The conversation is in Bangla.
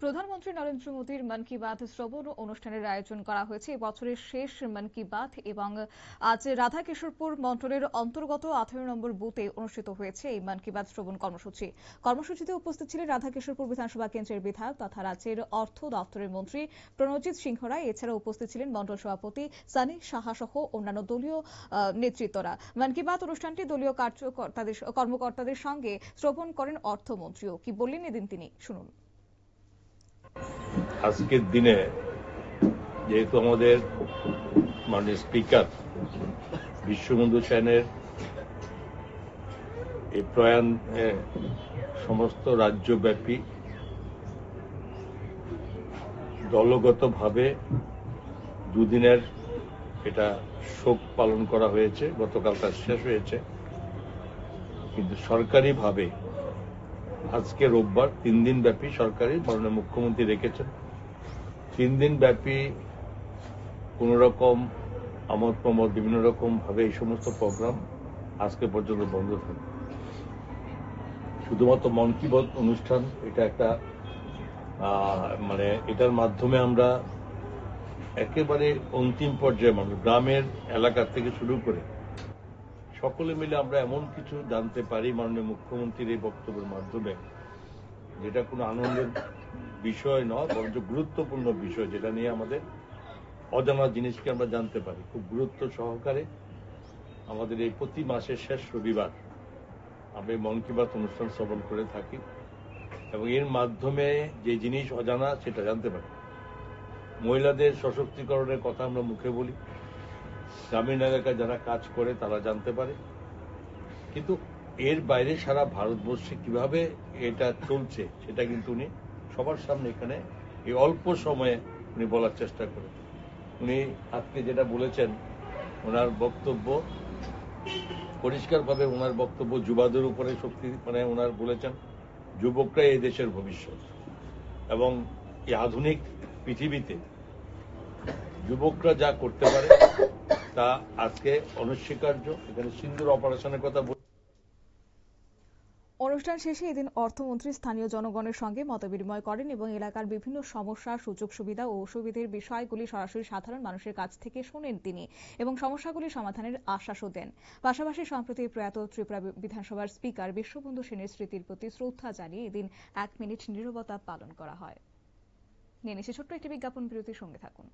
প্রধানমন্ত্রী নরেন্দ্র মোদীর মন কি বাত শ্রবণ অনুষ্ঠানের আয়োজন করা হয়েছে এবছরের শেষ মন কি বাত এবং আজ রাধাকিশোরপুর মন্ডলের অন্তর্গত 18 নম্বর বুথে অনুষ্ঠিত হয়েছে এই মন কি বাত শ্রবণ কর্মসূচি। কর্মসূচিতে উপস্থিত ছিলেন রাধাকিশোরপুর বিধানসভা কেন্দ্রের বিধায়ক তথা রাজ্যের অর্থ দপ্তরের মন্ত্রী প্রণজিৎ সিংহ রায়। এছাড়া উপস্থিত ছিলেন মন্ডল সভাপতি সানি সাহা সহ অন্যান্য দলীয় নেতৃত্বরা। মন কি বাত অনুষ্ঠানটি দলীয় কর্মকর্তাদের সঙ্গে শ্রবণ করেন অর্থমন্ত্রীও। কি বললেন এদিন তিনি, শুনুন। আজকের দিনে যেহেতু আমাদের মাননীয় স্পিকার বিশ্ববন্ধু সেনের এই প্রয়াণ সমস্ত রাজ্যব্যাপী দলগতভাবে দুদিনের এটা শোক পালন করা হয়েছে, গতকাল তার শেষ হয়েছে, কিন্তু সরকারিভাবে আজকে রোববার 3 দিন ব্যাপী সরকারি মাননীয় মুখ্যমন্ত্রী রেখেছেন 3 দিন ব্যাপী কোন রকম আমোদ প্রমোদ বিভিন্ন রকম ভাবে এই সমস্ত প্রোগ্রাম আজকে পর্যন্ত বন্ধ থাকে। শুধুমাত্র মন কি বাত অনুষ্ঠান এটা একটা এটার মাধ্যমে আমরা একেবারে অন্তিম পর্যায়ে মানুষ গ্রামের এলাকা থেকে শুরু করে সকলে মিলে আমরা এমন কিছু জানতে পারি মাননীয় মুখ্যমন্ত্রীর এই বক্তব্যের মাধ্যমে, যেটা কোনো আনন্দের বিষয় নয়, বরঞ্চ গুরুত্বপূর্ণ বিষয়, যেটা নিয়ে আমাদের অজানা জিনিসকে আমরা জানতে পারি। খুব গুরুত্ব সহকারে আমাদের এই প্রতি মাসের শেষ রবিবার আমরা মন কি বাত অনুষ্ঠান শ্রবণ করে থাকি এবং এর মাধ্যমে যে জিনিস অজানা সেটা জানতে পারি। মহিলাদের সশক্তিকরণের কথা আমরা মুখে বলি, গ্রামীণ এলাকায় যারা কাজ করে তারা জানতে পারে, কিন্তু এর বাইরে সারা ভারতবর্ষে কিভাবে এটা চলছে সেটা কিন্তু উনি সবার সামনে এখানে এই অল্প সময়ে উনি বলার চেষ্টা করেন। উনি আজকে যেটা বলেছেন ওনার বক্তব্য পরিষ্কারভাবে, ওনার বক্তব্য যুবাদের উপরে শক্তি, ওনার বলেছেন যুবকরাই এই দেশের ভবিষ্যৎ এবং এই আধুনিক পৃথিবীতে যুবকরা যা করতে পারে তা আজকে অনস্বীকার্য। এখানে সিন্দুর অপারেশনের কথা অনুষ্ঠান শেষে এদিন অর্থমন্ত্রী স্থানীয় জনগণের সঙ্গে মতবিনিময় করেন এবং এলাকার বিভিন্ন সমস্যা, সুযোগ সুবিধা ও অসুবিধার বিষয়গুলি সরাসরি সাধারণ মানুষের কাছ থেকে শোনেন তিনি এবং সমস্যাগুলি সমাধানের আশ্বাসও দেন। পাশাপাশি সম্প্রতি প্রয়াত ত্রিপুরা বিধানসভার স্পিকার বিশ্ববন্ধু সেনের স্মৃতির প্রতি শ্রদ্ধা জানিয়ে এদিন 1 মিনিট নীরবতা পালন করা হয়। নিয়ে নিচ্ছে ছোট্ট একটি বিজ্ঞাপন বিরতির সঙ্গে থাকুন।